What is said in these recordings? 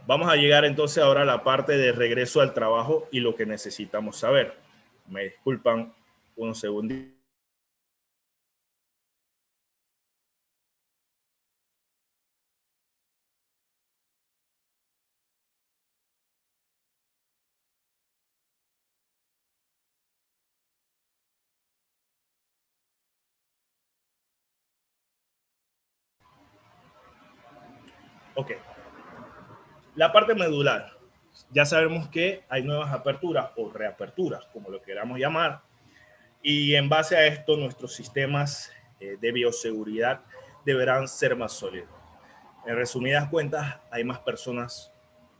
Vamos a llegar entonces ahora a la parte de regreso al trabajo y lo que necesitamos saber. Me disculpan unos segundos. Ok, la parte medular. Ya sabemos que hay nuevas aperturas o reaperturas, como lo queramos llamar, y en base a esto nuestros sistemas de bioseguridad deberán ser más sólidos. En resumidas cuentas, hay más personas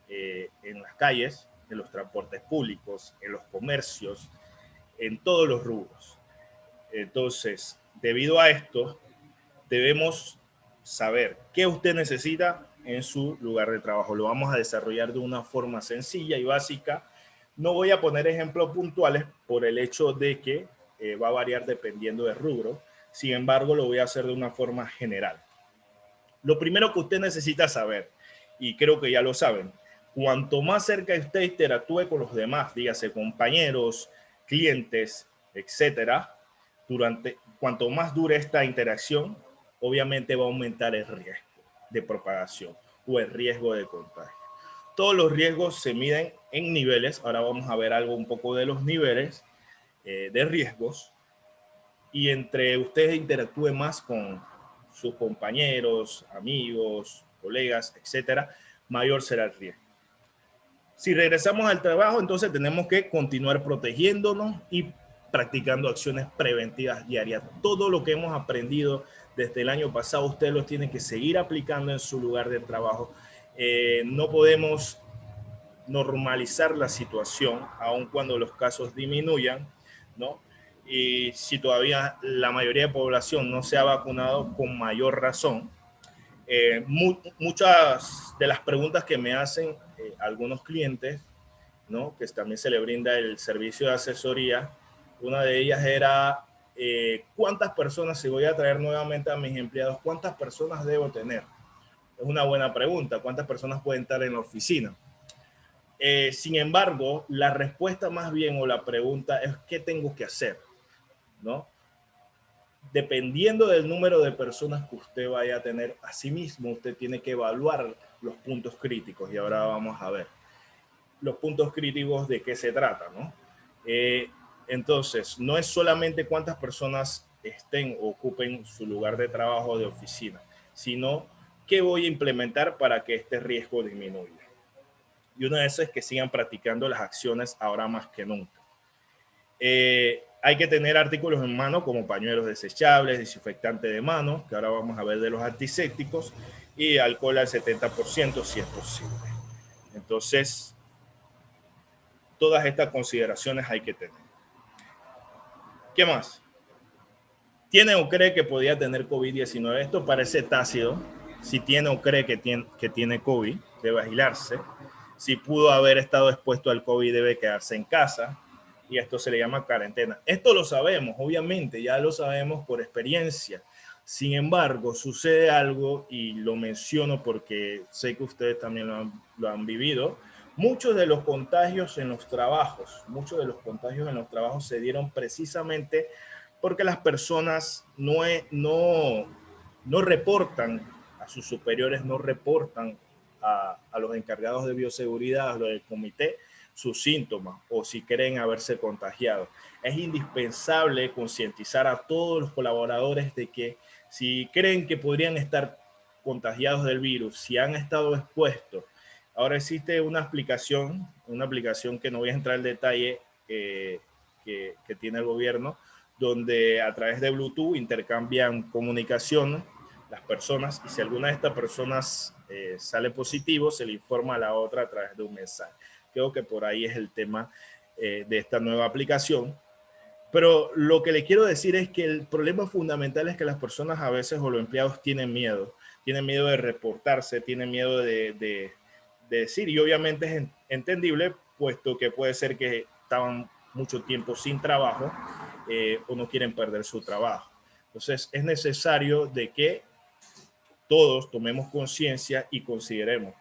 en las calles, en los transportes públicos, en los comercios, en todos los rubros. Entonces, debido a esto, debemos saber qué usted necesita en su lugar de trabajo. Lo vamos a desarrollar de una forma sencilla y básica. No voy a poner ejemplos puntuales por el hecho de que va a variar dependiendo del rubro. Sin embargo, lo voy a hacer de una forma general. Lo primero que usted necesita saber, y creo que ya lo saben, cuanto más cerca usted interactúe con los demás, dígase compañeros, clientes, etcétera, cuanto más dure esta interacción, obviamente va a aumentar el riesgo de propagación o el riesgo de contagio. Todos los riesgos se miden en niveles. Ahora vamos a ver algo un poco de los niveles de riesgos. Y entre ustedes interactúe más con sus compañeros, amigos, colegas, etcétera, mayor será el riesgo. Si regresamos al trabajo, entonces tenemos que continuar protegiéndonos y practicando acciones preventivas diarias. Todo lo que hemos aprendido desde el año pasado, usted lo tiene que seguir aplicando en su lugar de trabajo. No podemos normalizar la situación, aun cuando los casos disminuyan, ¿no? Y si todavía la mayoría de población no se ha vacunado, con mayor razón. Muchas de las preguntas que me hacen algunos clientes, ¿no? Que también se le brinda el servicio de asesoría, una de ellas era ¿cuántas personas, si voy a traer nuevamente a mis empleados, cuántas personas debo tener? Es una buena pregunta. ¿Cuántas personas pueden estar en la oficina? Sin embargo, la respuesta más bien o la pregunta es ¿qué tengo que hacer? ¿No? Dependiendo del número de personas que usted vaya a tener, asimismo usted tiene que evaluar los puntos críticos y ahora vamos a ver los puntos críticos de qué se trata, ¿no? Entonces, no es solamente cuántas personas estén o ocupen su lugar de trabajo o de oficina, sino qué voy a implementar para que este riesgo disminuya. Y una de esas es que sigan practicando las acciones ahora más que nunca. Hay que tener artículos en mano como pañuelos desechables, desinfectante de manos, que ahora vamos a ver de los antisépticos, y alcohol al 70% si es posible. Entonces, todas estas consideraciones hay que tener. ¿Qué más? ¿Tiene o cree que podía tener COVID-19? Esto parece tácito. Si tiene o cree que tiene COVID, debe aislarse. Si pudo haber estado expuesto al COVID, debe quedarse en casa. Y esto se le llama cuarentena. Esto lo sabemos, obviamente, ya lo sabemos por experiencia. Sin embargo, sucede algo, y lo menciono porque sé que ustedes también lo han vivido. Muchos de los contagios en los trabajos se dieron precisamente porque las personas no reportan a sus superiores, no reportan a los encargados de bioseguridad, a los del comité, sus síntomas o si creen haberse contagiado. Es indispensable concientizar a todos los colaboradores de que si creen que podrían estar contagiados del virus, si han estado expuestos, ahora existe una aplicación que no voy a entrar en detalle, que tiene el gobierno, donde a través de Bluetooth intercambian comunicación las personas, y si alguna de estas personas sale positivo, se le informa a la otra a través de un mensaje. Creo que por ahí es el tema de esta nueva aplicación. Pero lo que le quiero decir es que el problema fundamental es que las personas a veces o los empleados tienen miedo de reportarse, tienen miedo de decir, y obviamente es entendible, puesto que puede ser que estaban mucho tiempo sin trabajo o no quieren perder su trabajo. Entonces es necesario de que todos tomemos conciencia y consideremos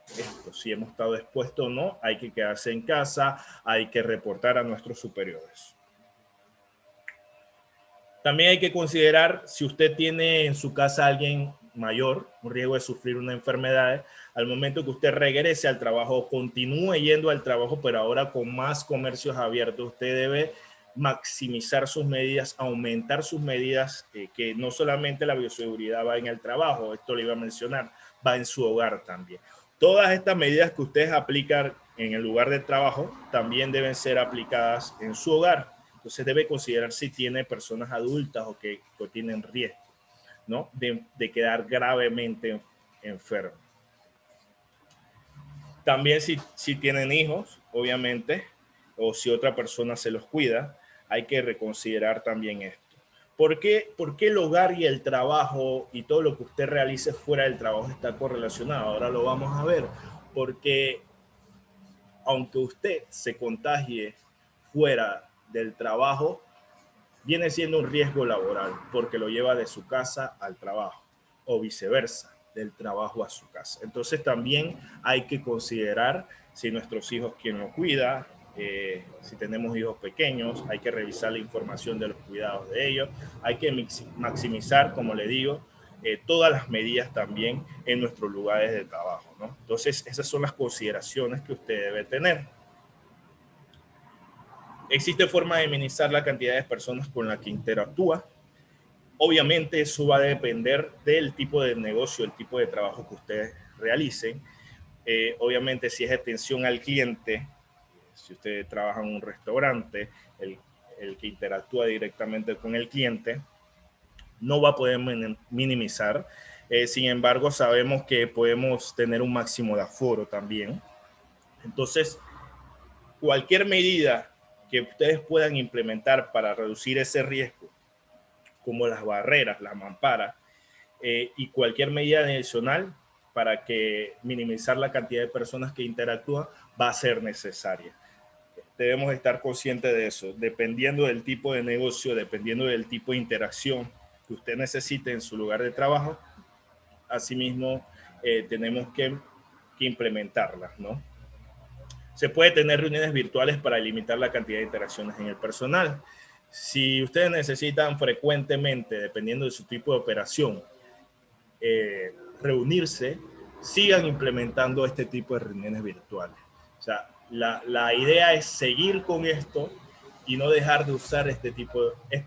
esto, si hemos estado expuestos o no, hay que quedarse en casa, hay que reportar a nuestros superiores. También hay que considerar si usted tiene en su casa a alguien mayor, un riesgo de sufrir una enfermedad, al momento que usted regrese al trabajo, continúe yendo al trabajo, pero ahora con más comercios abiertos, usted debe maximizar sus medidas, aumentar sus medidas, que no solamente la bioseguridad va en el trabajo, esto le iba a mencionar, va en su hogar también. Todas estas medidas que ustedes aplican en el lugar de trabajo también deben ser aplicadas en su hogar. Entonces debe considerar si tiene personas adultas o que tienen riesgo, ¿no? de quedar gravemente enfermo. También si tienen hijos, obviamente, o si otra persona se los cuida, hay que reconsiderar también esto. ¿Por qué el hogar y el trabajo y todo lo que usted realice fuera del trabajo está correlacionado? Ahora lo vamos a ver. Porque aunque usted se contagie fuera del trabajo, viene siendo un riesgo laboral porque lo lleva de su casa al trabajo o viceversa, del trabajo a su casa. Entonces también hay que considerar si nuestros hijos quién los cuida, si tenemos hijos pequeños, hay que revisar la información de los cuidados de ellos, hay que maximizar, como le digo, todas las medidas también en nuestros lugares de trabajo, ¿no? Entonces esas son las consideraciones que usted debe tener. Existe forma de minimizar la cantidad de personas con las que interactúa. Obviamente eso va a depender del tipo de negocio, el tipo de trabajo que ustedes realicen. Obviamente si es atención al cliente, si usted trabaja en un restaurante, el que interactúa directamente con el cliente, no va a poder minimizar. Sin embargo, sabemos que podemos tener un máximo de aforo también. Entonces, cualquier medida que ustedes puedan implementar para reducir ese riesgo, como las barreras, las mamparas, y cualquier medida adicional para que minimizar la cantidad de personas que interactúan va a ser necesaria. Debemos estar conscientes de eso, dependiendo del tipo de negocio, dependiendo del tipo de interacción que usted necesite en su lugar de trabajo. Asimismo, tenemos que implementarlas, ¿no? Se puede tener reuniones virtuales para limitar la cantidad de interacciones en el personal. Si ustedes necesitan frecuentemente, dependiendo de su tipo de operación, reunirse, sigan implementando este tipo de reuniones virtuales. O sea, la idea es seguir con esto y no dejar de usar este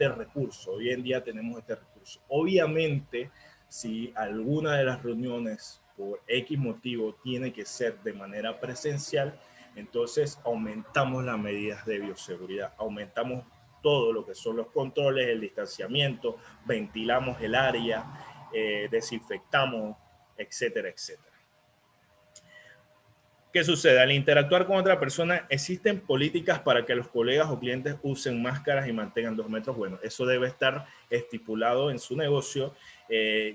recurso. Hoy en día tenemos este recurso. Obviamente, si alguna de las reuniones por X motivo tiene que ser de manera presencial, entonces aumentamos las medidas de bioseguridad, aumentamos todo lo que son los controles, el distanciamiento, ventilamos el área, desinfectamos, etcétera, etcétera. ¿Qué sucede? Al interactuar con otra persona, ¿existen políticas para que los colegas o clientes usen máscaras y mantengan 2 metros? Bueno, eso debe estar estipulado en su negocio,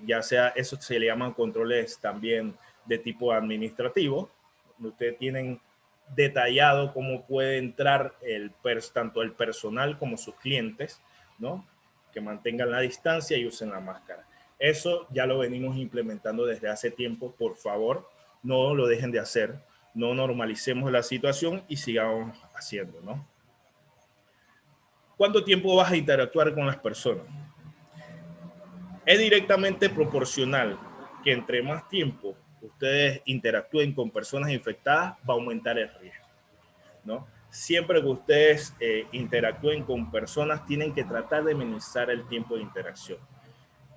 ya sea, eso se le llaman controles también de tipo administrativo. Ustedes tienen detallado cómo puede entrar tanto el personal como sus clientes, ¿no? Que mantengan la distancia y usen la máscara. Eso ya lo venimos implementando desde hace tiempo. Por favor, no lo dejen de hacer. No normalicemos la situación y sigamos haciendo, ¿no? ¿Cuánto tiempo vas a interactuar con las personas? Es directamente proporcional que entre más tiempo ustedes interactúen con personas infectadas, va a aumentar el riesgo, ¿no? Siempre que ustedes interactúen con personas, tienen que tratar de minimizar el tiempo de interacción,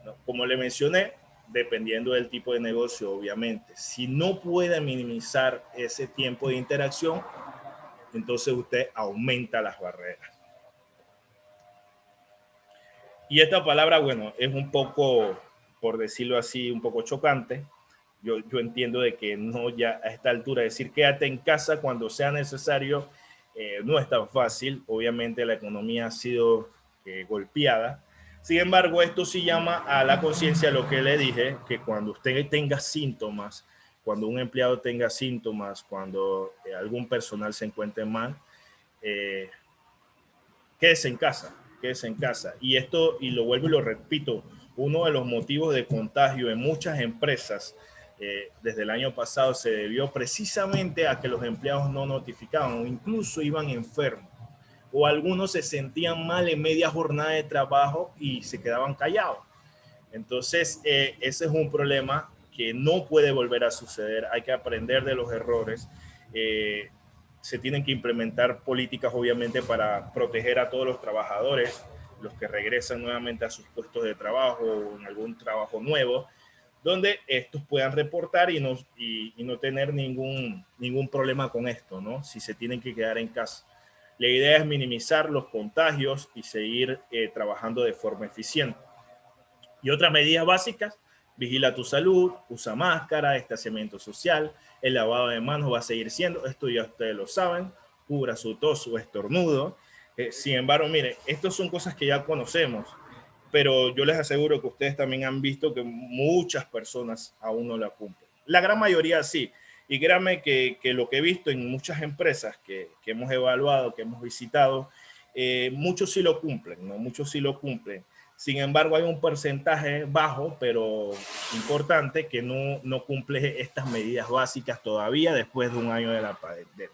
¿no? Como le mencioné, dependiendo del tipo de negocio, obviamente. Si no puede minimizar ese tiempo de interacción, entonces usted aumenta las barreras. Y esta palabra, bueno, es un poco, por decirlo así, un poco chocante. Yo entiendo de que no ya a esta altura decir quédate en casa cuando sea necesario no es tan fácil. Obviamente la economía ha sido golpeada. Sin embargo, esto sí llama a la conciencia lo que le dije, que cuando usted tenga síntomas, cuando un empleado tenga síntomas, cuando algún personal se encuentre mal, quédese en casa, quédese en casa. Y esto, y lo vuelvo y lo repito, uno de los motivos de contagio en muchas empresas desde el año pasado se debió precisamente a que los empleados no notificaban o incluso iban enfermos, o algunos se sentían mal en media jornada de trabajo y se quedaban callados. Entonces, ese es un problema que no puede volver a suceder. Hay que aprender de los errores. Se tienen que implementar políticas, obviamente, para proteger a todos los trabajadores, los que regresan nuevamente a sus puestos de trabajo o en algún trabajo nuevo, donde estos puedan reportar y no tener ningún problema con esto, ¿no? Si se tienen que quedar en casa. La idea es minimizar los contagios y seguir trabajando de forma eficiente. Y otras medidas básicas: vigila tu salud, usa máscara, distanciamiento social, el lavado de manos va a seguir siendo, esto ya ustedes lo saben, cubra su tos o estornudo. Sin embargo, miren, estas son cosas que ya conocemos, pero yo les aseguro que ustedes también han visto que muchas personas aún no la cumplen. La gran mayoría sí. Y créanme que lo que he visto en muchas empresas que hemos evaluado, que hemos visitado, muchos sí lo cumplen, ¿no? Muchos sí lo cumplen. Sin embargo, hay un porcentaje bajo, pero importante, que no cumple estas medidas básicas todavía después de un año de la pandemia,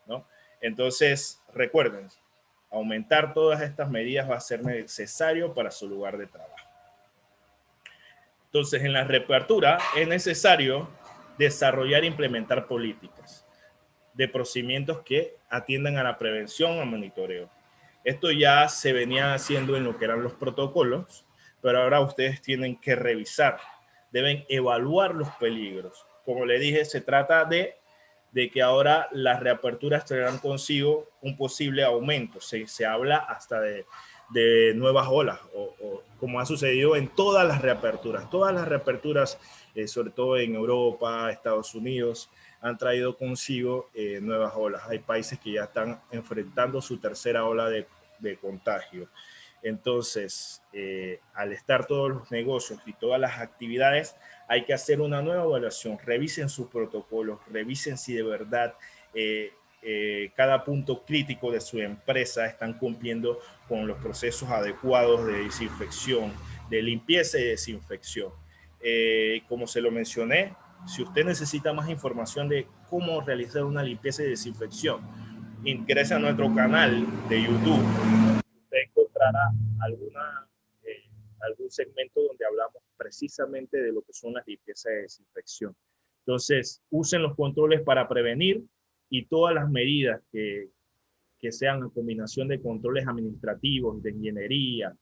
¿no? Entonces, recuerden, aumentar todas estas medidas va a ser necesario para su lugar de trabajo. Entonces, en la reapertura es necesario desarrollar e implementar políticas de procedimientos que atiendan a la prevención, al monitoreo. Esto ya se venía haciendo en lo que eran los protocolos, pero ahora ustedes tienen que revisar, deben evaluar los peligros. Como le dije, se trata de que ahora las reaperturas traerán consigo un posible aumento. Se habla hasta de nuevas olas, o como ha sucedido en todas las reaperturas. Todas las reaperturas, sobre todo en Europa, Estados Unidos, han traído consigo nuevas olas. Hay países que ya están enfrentando su tercera ola de contagio. Entonces, al estar todos los negocios y todas las actividades, hay que hacer una nueva evaluación. Revisen sus protocolos, revisen si de verdad cada punto crítico de su empresa están cumpliendo con los procesos adecuados de desinfección, de limpieza y desinfección. Como se lo mencioné, si usted necesita más información de cómo realizar una limpieza y desinfección, ingrese a nuestro canal de YouTube. Usted encontrará algún segmento donde hablamos precisamente de lo que son las limpiezas de desinfección. Entonces, usen los controles para prevenir y todas las medidas que sean en combinación de controles administrativos, de ingeniería,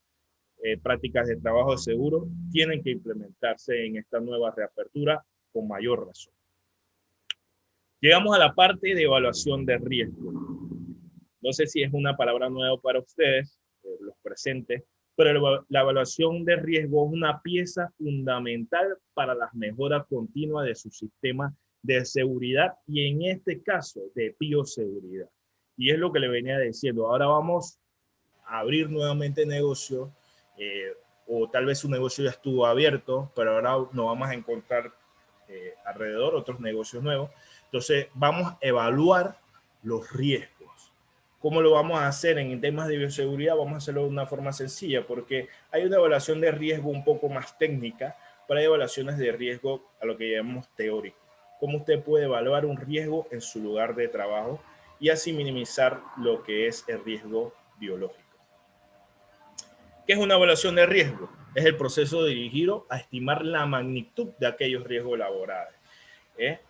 prácticas de trabajo seguro, tienen que implementarse en esta nueva reapertura con mayor razón. Llegamos a la parte de evaluación de riesgo. No sé si es una palabra nueva para ustedes, los presentes, pero la evaluación de riesgo es una pieza fundamental para las mejoras continuas de su sistema de seguridad y en este caso de bioseguridad. Y es lo que le venía diciendo. Ahora vamos a abrir nuevamente negocio, o tal vez su negocio ya estuvo abierto, pero ahora nos vamos a encontrar alrededor otros negocios nuevos. Entonces vamos a evaluar los riesgos. ¿Cómo lo vamos a hacer en temas de bioseguridad? Vamos a hacerlo de una forma sencilla, porque hay una evaluación de riesgo un poco más técnica, pero hay evaluaciones de riesgo a lo que llamamos teórico. ¿Cómo usted puede evaluar un riesgo en su lugar de trabajo y así minimizar lo que es el riesgo biológico? ¿Qué es una evaluación de riesgo? Es el proceso dirigido a estimar la magnitud de aquellos riesgos laborales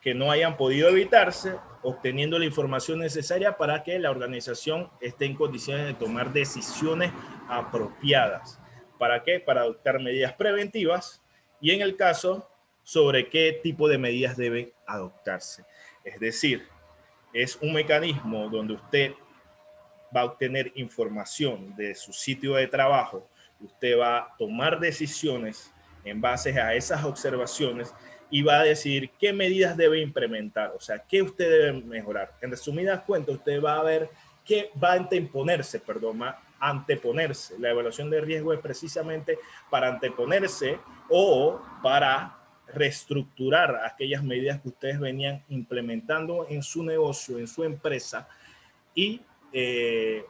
que no hayan podido evitarse, obteniendo la información necesaria para que la organización esté en condiciones de tomar decisiones apropiadas. ¿Para qué? Para adoptar medidas preventivas y, en el caso, sobre qué tipo de medidas deben adoptarse. Es decir, es un mecanismo donde usted va a obtener información de su sitio de trabajo, usted va a tomar decisiones en base a esas observaciones y va a decidir qué medidas debe implementar, o sea, qué usted debe mejorar. En resumidas cuentas, usted va a ver qué va a anteponerse. La evaluación de riesgo es precisamente para anteponerse o para reestructurar aquellas medidas que ustedes venían implementando en su negocio, en su empresa, y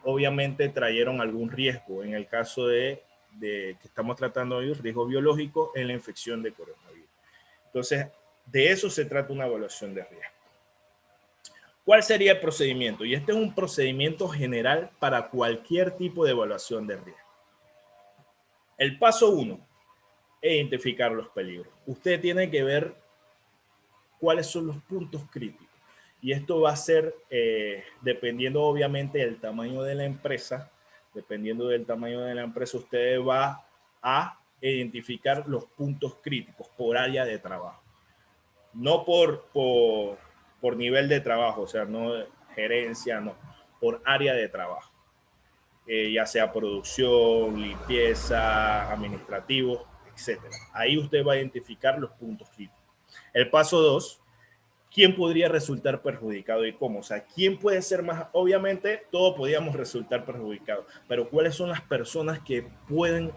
obviamente trajeron algún riesgo. En el caso de que estamos tratando hoy, riesgo biológico en la infección de coronavirus. Entonces, De eso se trata una evaluación de riesgo. ¿Cuál sería el procedimiento? Y este es un procedimiento general para cualquier tipo de evaluación de riesgo. El paso 1, identificar los peligros. Usted tiene que ver cuáles son los puntos críticos. Y esto va a ser dependiendo obviamente del tamaño de la empresa. Dependiendo del tamaño de la empresa, usted va a identificar los puntos críticos por área de trabajo. No por nivel de trabajo, o sea, no gerencia, no, por área de trabajo. Ya sea producción, limpieza, administrativo, etcétera. Ahí usted va a identificar los puntos críticos. El paso 2, ¿quién podría resultar perjudicado y cómo? O sea, ¿quién puede ser más? Obviamente, todos podríamos resultar perjudicados, pero ¿cuáles son las personas que pueden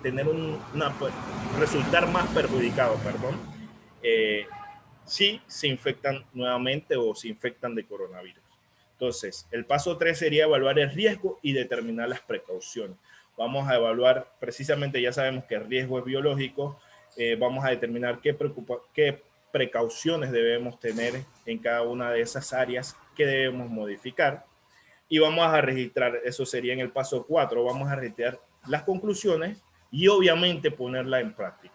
tener resultar más perjudicados, perdón, si se infectan nuevamente o se infectan de coronavirus? Entonces, el paso 3 sería evaluar el riesgo y determinar las precauciones. Vamos a evaluar, precisamente ya sabemos que el riesgo es biológico, vamos a determinar qué precauciones debemos tener en cada una de esas áreas que debemos modificar y vamos a registrar, eso sería en el paso 4, vamos a registrar las conclusiones y obviamente ponerla en práctica.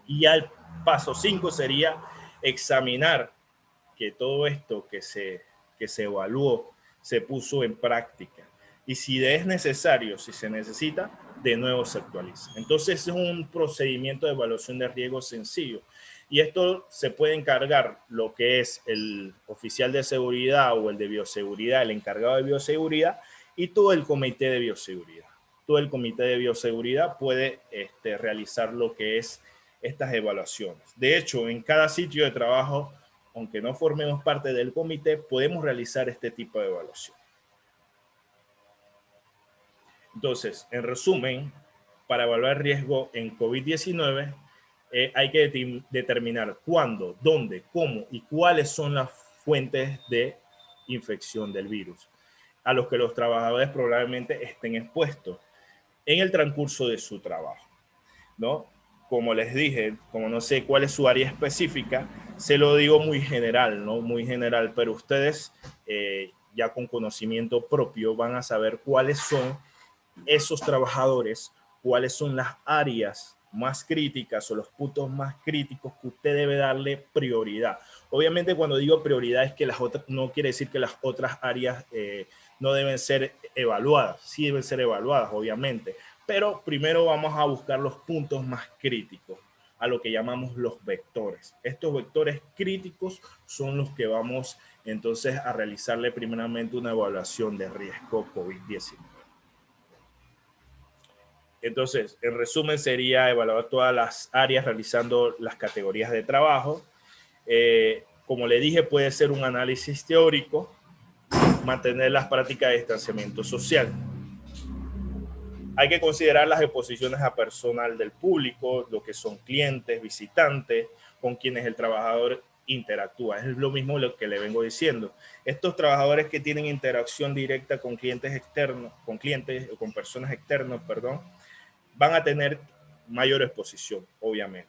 Y al paso 5 sería examinar que todo esto que se evaluó se puso en práctica. Y si es necesario, si se necesita, de nuevo se actualiza. Entonces es un procedimiento de evaluación de riesgo sencillo. Y esto se puede encargar lo que es el oficial de seguridad o el de bioseguridad, el encargado de bioseguridad y todo el comité de bioseguridad. Todo el comité de bioseguridad puede realizar lo que es estas evaluaciones. De hecho, en cada sitio de trabajo, aunque no formemos parte del comité, podemos realizar este tipo de evaluación. Entonces, en resumen, para evaluar riesgo en COVID-19, hay que determinar cuándo, dónde, cómo y cuáles son las fuentes de infección del virus a los que los trabajadores probablemente estén expuestos en el transcurso de su trabajo, ¿no? Como les dije, como no sé cuál es su área específica, se lo digo muy general, ¿no? Muy general, pero ustedes ya con conocimiento propio van a saber cuáles son esos trabajadores, cuáles son las áreas más críticas o los puntos más críticos que usted debe darle prioridad. Obviamente cuando digo prioridad es que las otras, no quiere decir que las otras áreas no deben ser evaluadas, sí deben ser evaluadas obviamente, pero primero vamos a buscar los puntos más críticos, a lo que llamamos los vectores. Estos vectores críticos son los que vamos entonces a realizarle primeramente una evaluación de riesgo COVID-19. Entonces, en resumen, sería evaluar todas las áreas realizando las categorías de trabajo. Como le dije, puede ser un análisis teórico, mantener las prácticas de distanciamiento social. Hay que considerar las exposiciones a personal del público, lo que son clientes, visitantes, con quienes el trabajador interactúa. Es lo mismo lo que le vengo diciendo. Estos trabajadores que tienen interacción directa con clientes externos, con personas externas, perdón, van a tener mayor exposición, obviamente.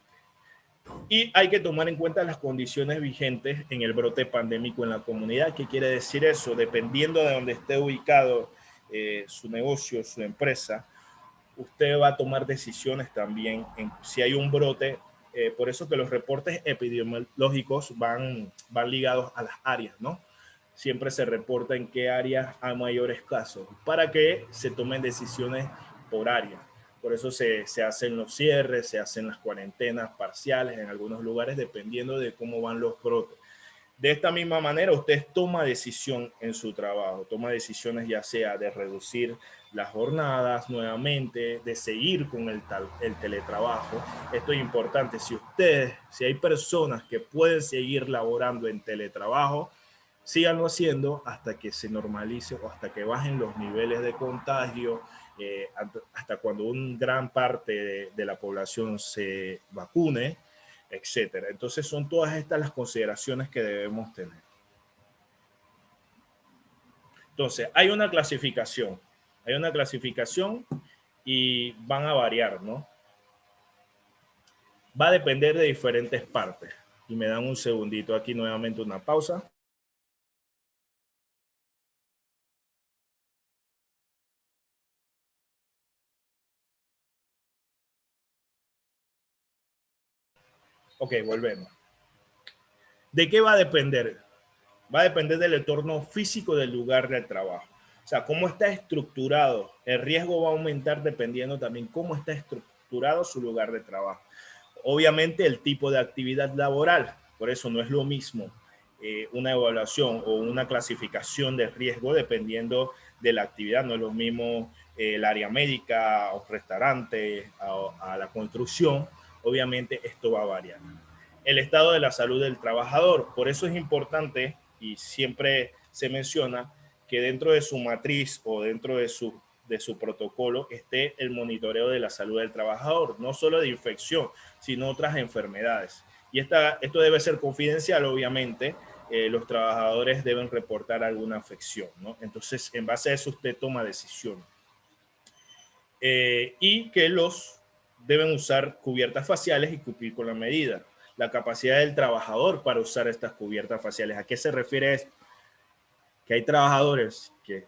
Y hay que tomar en cuenta las condiciones vigentes en el brote pandémico en la comunidad. ¿Qué quiere decir eso? Dependiendo de donde esté ubicado su negocio, su empresa, usted va a tomar decisiones también en si hay un brote. Por eso que los reportes epidemiológicos van ligados a las áreas, ¿no? Siempre se reporta en qué áreas hay mayores casos para que se tomen decisiones por área. Por eso se hacen los cierres, se hacen las cuarentenas parciales en algunos lugares dependiendo de cómo van los brotes. De esta misma manera, usted toma decisión en su trabajo, toma decisiones ya sea de reducir las jornadas nuevamente, de seguir con el teletrabajo. Esto es importante. Si hay personas que pueden seguir laborando en teletrabajo, síganlo haciendo hasta que se normalice o hasta que bajen los niveles de contagio, hasta cuando una gran parte de la población se vacune, etcétera. Entonces son todas estas las consideraciones que debemos tener. Entonces hay una clasificación y van a variar, ¿no? Va a depender de diferentes partes. Y me dan un segundito aquí nuevamente una pausa. Ok, volvemos. ¿De qué va a depender? Va a depender del entorno físico del lugar de trabajo. O sea, cómo está estructurado. El riesgo va a aumentar dependiendo también cómo está estructurado su lugar de trabajo. Obviamente el tipo de actividad laboral. Por eso no es lo mismo una evaluación o una clasificación de riesgo dependiendo de la actividad. No es lo mismo el área médica o restaurante a la construcción. Obviamente esto va a variar. El estado de la salud del trabajador. Por eso es importante y siempre se menciona que dentro de su matriz o dentro de su protocolo esté el monitoreo de la salud del trabajador, no solo de infección, sino otras enfermedades. Y esto debe ser confidencial, obviamente. Los trabajadores deben reportar alguna afección, ¿no? Entonces, en base a eso, usted toma decisiones. Y que los deben usar cubiertas faciales y cumplir con la medida. La capacidad del trabajador para usar estas cubiertas faciales. ¿A qué se refiere esto? Que hay trabajadores que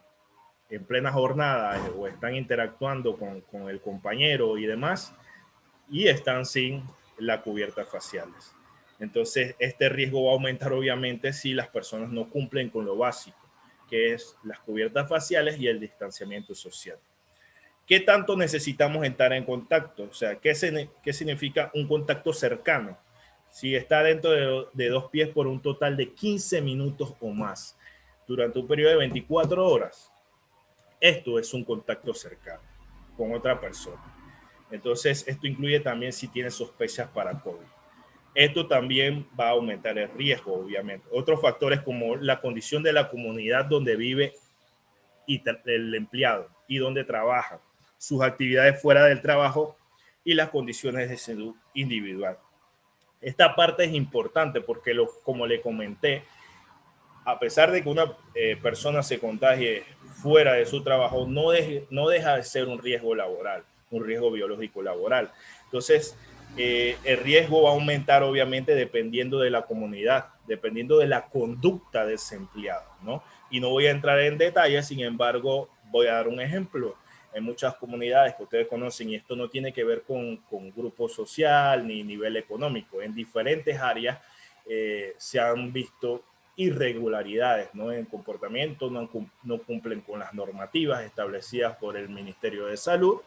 en plena jornada o están interactuando con el compañero y demás y están sin la cubierta faciales. Entonces, este riesgo va a aumentar obviamente si las personas no cumplen con lo básico, que es las cubiertas faciales y el distanciamiento social. ¿Qué tanto necesitamos estar en contacto? O sea, ¿qué significa un contacto cercano? Si está dentro de 2 pies por un total de 15 minutos o más durante un periodo de 24 horas. Esto es un contacto cercano con otra persona. Entonces, esto incluye también si tiene sospechas para COVID. Esto también va a aumentar el riesgo, obviamente. Otros factores como la condición de la comunidad donde vive y el empleado y donde trabaja, sus actividades fuera del trabajo y las condiciones de salud individual. Esta parte es importante porque, como le comenté, a pesar de que una persona se contagie fuera de su trabajo, no deja de ser un riesgo laboral, un riesgo biológico laboral. Entonces, el riesgo va a aumentar obviamente dependiendo de la comunidad, dependiendo de la conducta de ese empleado, ¿no? Y no voy a entrar en detalles, sin embargo, voy a dar un ejemplo. En muchas comunidades que ustedes conocen, y esto no tiene que ver con grupo social ni nivel económico, en diferentes áreas se han visto irregularidades, ¿no? En comportamiento, no cumplen con las normativas establecidas por el Ministerio de Salud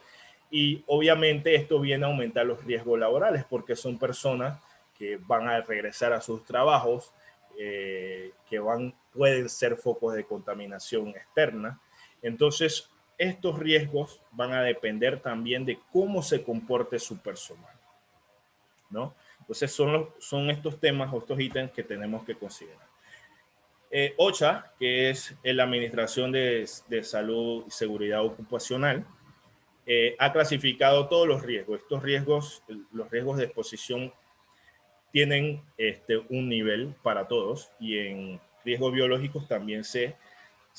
y obviamente esto viene a aumentar los riesgos laborales porque son personas que van a regresar a sus trabajos, pueden ser focos de contaminación externa. Entonces, estos riesgos van a depender también de cómo se comporte su personal, ¿no? Entonces, son estos temas o estos ítems que tenemos que considerar. OCHA, que es la Administración de Salud y Seguridad Ocupacional, ha clasificado todos los riesgos. Estos riesgos, los riesgos de exposición, tienen un nivel para todos y en riesgos biológicos también se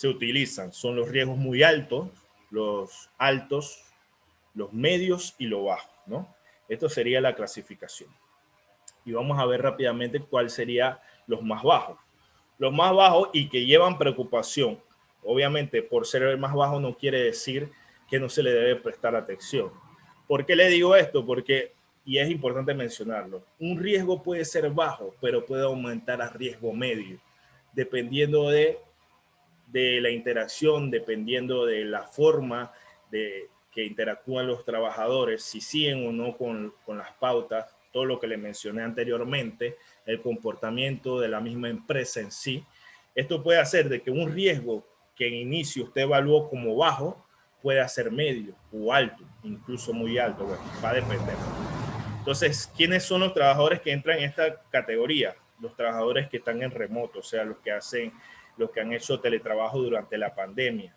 utilizan. Son los riesgos muy altos, los medios y los bajos, ¿no? Esto sería la clasificación. Y vamos a ver rápidamente cuál sería los más bajos. Los más bajos y que llevan preocupación. Obviamente, por ser el más bajo no quiere decir que no se le debe prestar atención. ¿Por qué le digo esto? Porque, y es importante mencionarlo, un riesgo puede ser bajo, pero puede aumentar a riesgo medio, dependiendo de la interacción, dependiendo de la forma de que interactúan los trabajadores, si siguen o no con las pautas, todo lo que le mencioné anteriormente, el comportamiento de la misma empresa en sí. Esto puede hacer de que un riesgo que en inicio usted evaluó como bajo pueda ser medio o alto, incluso muy alto. Bueno, va a depender. Entonces, ¿quiénes son los trabajadores que entran en esta categoría? Los trabajadores que están en remoto, o sea, los que han hecho teletrabajo durante la pandemia.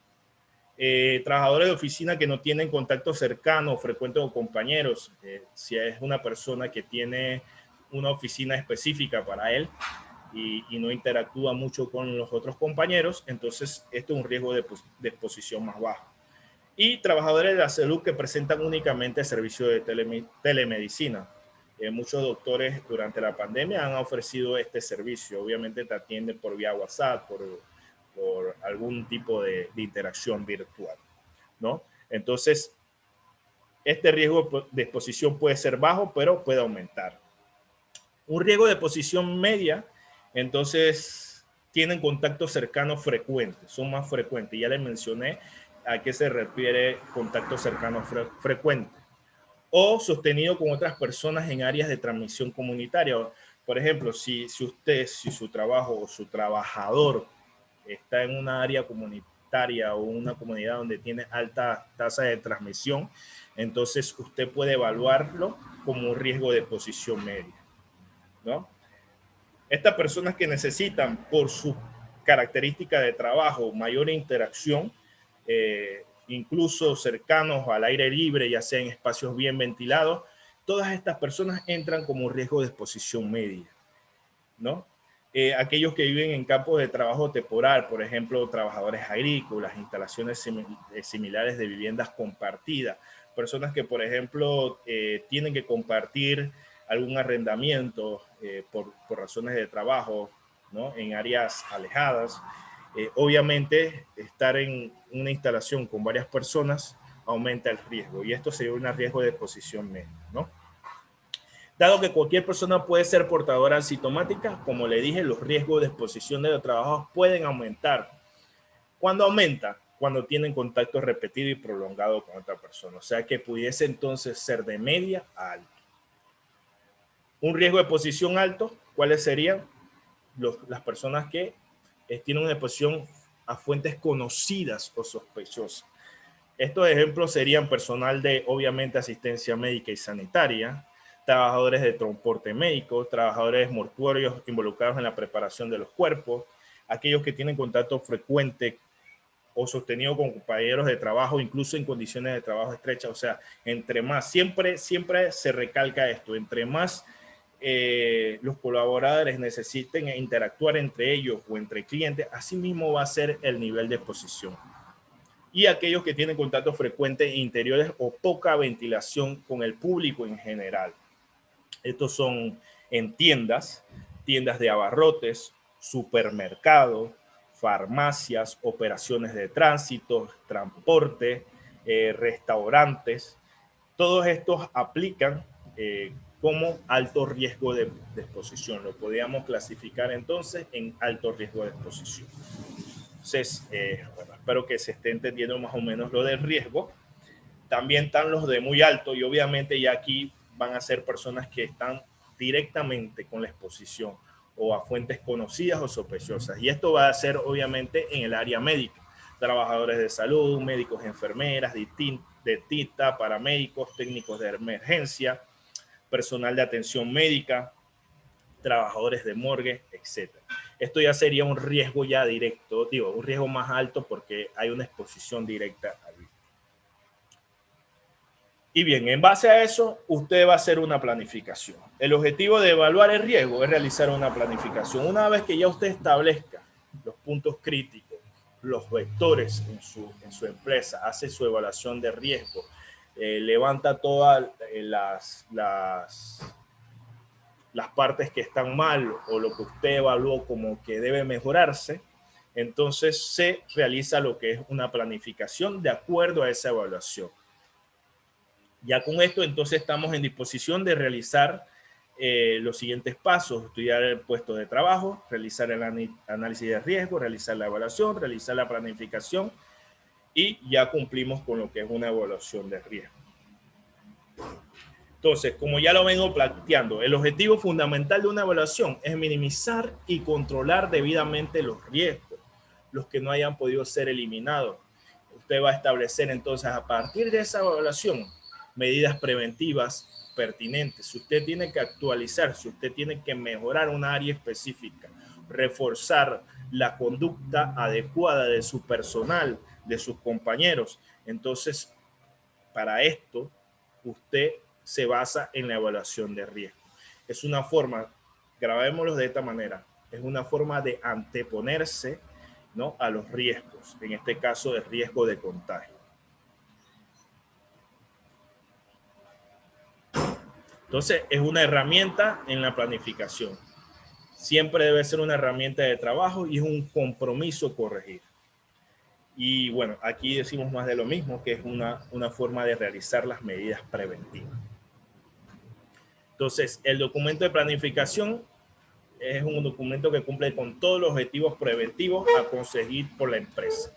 Trabajadores de oficina que no tienen contacto cercano o frecuente con compañeros. Si es una persona que tiene una oficina específica para él y no interactúa mucho con los otros compañeros, entonces esto es un riesgo de exposición más bajo. Y trabajadores de la salud que presentan únicamente servicio de telemedicina. Muchos doctores durante la pandemia han ofrecido este servicio. Obviamente te atienden por vía WhatsApp, por algún tipo de interacción virtual, ¿no? Entonces, este riesgo de exposición puede ser bajo, pero puede aumentar. Un riesgo de exposición media, entonces, tienen contacto cercano frecuente, son más frecuentes. Ya les mencioné a qué se refiere contacto cercano frecuente. O sostenido con otras personas en áreas de transmisión comunitaria. Por ejemplo, si su trabajo o su trabajador está en una área comunitaria o una comunidad donde tiene alta tasa de transmisión, entonces usted puede evaluarlo como un riesgo de exposición media, ¿no? Estas personas que necesitan, por su característica de trabajo, mayor interacción, incluso cercanos al aire libre, ya sea en espacios bien ventilados, todas estas personas entran como riesgo de exposición media, ¿no? Aquellos que viven en campos de trabajo temporal, por ejemplo, trabajadores agrícolas, instalaciones similares de viviendas compartidas, personas que, por ejemplo, tienen que compartir algún arrendamiento por razones de trabajo, ¿no? En áreas alejadas. Obviamente, estar en una instalación con varias personas aumenta el riesgo, y esto sería un riesgo de exposición media, ¿no? Dado que cualquier persona puede ser portadora asintomática, como le dije, los riesgos de exposición de los trabajos pueden aumentar. ¿Cuándo aumenta? Cuando tienen contacto repetido y prolongado con otra persona. O sea que pudiese entonces ser de media a alto. Un riesgo de exposición alto, ¿cuáles serían? Las personas que tienen una exposición a fuentes conocidas o sospechosas. Estos ejemplos serían personal de, obviamente, asistencia médica y sanitaria, trabajadores de transporte médico, trabajadores mortuorios involucrados en la preparación de los cuerpos, aquellos que tienen contacto frecuente o sostenido con compañeros de trabajo, incluso en condiciones de trabajo estrechas. O sea, entre más, siempre se recalca esto, entre más los colaboradores necesiten interactuar entre ellos o entre clientes, así mismo va a ser el nivel de exposición. Y aquellos que tienen contacto frecuente interiores o poca ventilación con el público en general. Estos son en tiendas de abarrotes, supermercados, farmacias, operaciones de tránsito, transporte, restaurantes. Todos estos aplican como alto riesgo de exposición. Lo podríamos clasificar entonces en alto riesgo de exposición. Entonces, bueno, espero que se esté entendiendo más o menos lo del riesgo. También están los de muy alto, y obviamente ya aquí van a ser personas que están directamente con la exposición o a fuentes conocidas o sospechosas. Y esto va a ser obviamente en el área médica. Trabajadores de salud, médicos, enfermeras, dentistas, paramédicos, técnicos de emergencia, personal de atención médica, trabajadores de morgue, etc. Esto ya sería un riesgo ya directo, digo, un riesgo más alto porque hay una exposición directa al virus. Y bien, en base a eso, usted va a hacer una planificación. El objetivo de evaluar el riesgo es realizar una planificación. Una vez que ya usted establezca los puntos críticos, los vectores en su empresa, hace su evaluación de riesgo, levanta todas las partes que están mal o lo que usted evaluó como que debe mejorarse, entonces se realiza lo que es una planificación de acuerdo a esa evaluación. Ya con esto, entonces estamos en disposición de realizar los siguientes pasos: estudiar el puesto de trabajo, realizar el análisis de riesgo, realizar la evaluación, realizar la planificación, y ya cumplimos con lo que es una evaluación de riesgo. Entonces, como ya lo vengo planteando, el objetivo fundamental de una evaluación es minimizar y controlar debidamente los riesgos, los que no hayan podido ser eliminados. Usted va a establecer entonces, a partir de esa evaluación, medidas preventivas pertinentes. Si usted tiene que actualizar, si usted tiene que mejorar una área específica, reforzar la conducta adecuada de su personal, de sus compañeros, entonces, para esto, usted se basa en la evaluación de riesgo. Es una forma, grabémoslo de esta manera, es una forma de anteponerse, ¿no?, a los riesgos, en este caso el riesgo de contagio. Entonces, es una herramienta en la planificación. Siempre debe ser una herramienta de trabajo y es un compromiso corregir. Y bueno, aquí decimos más de lo mismo, que es una forma de realizar las medidas preventivas. Entonces, el documento de planificación es un documento que cumple con todos los objetivos preventivos a conseguir por la empresa.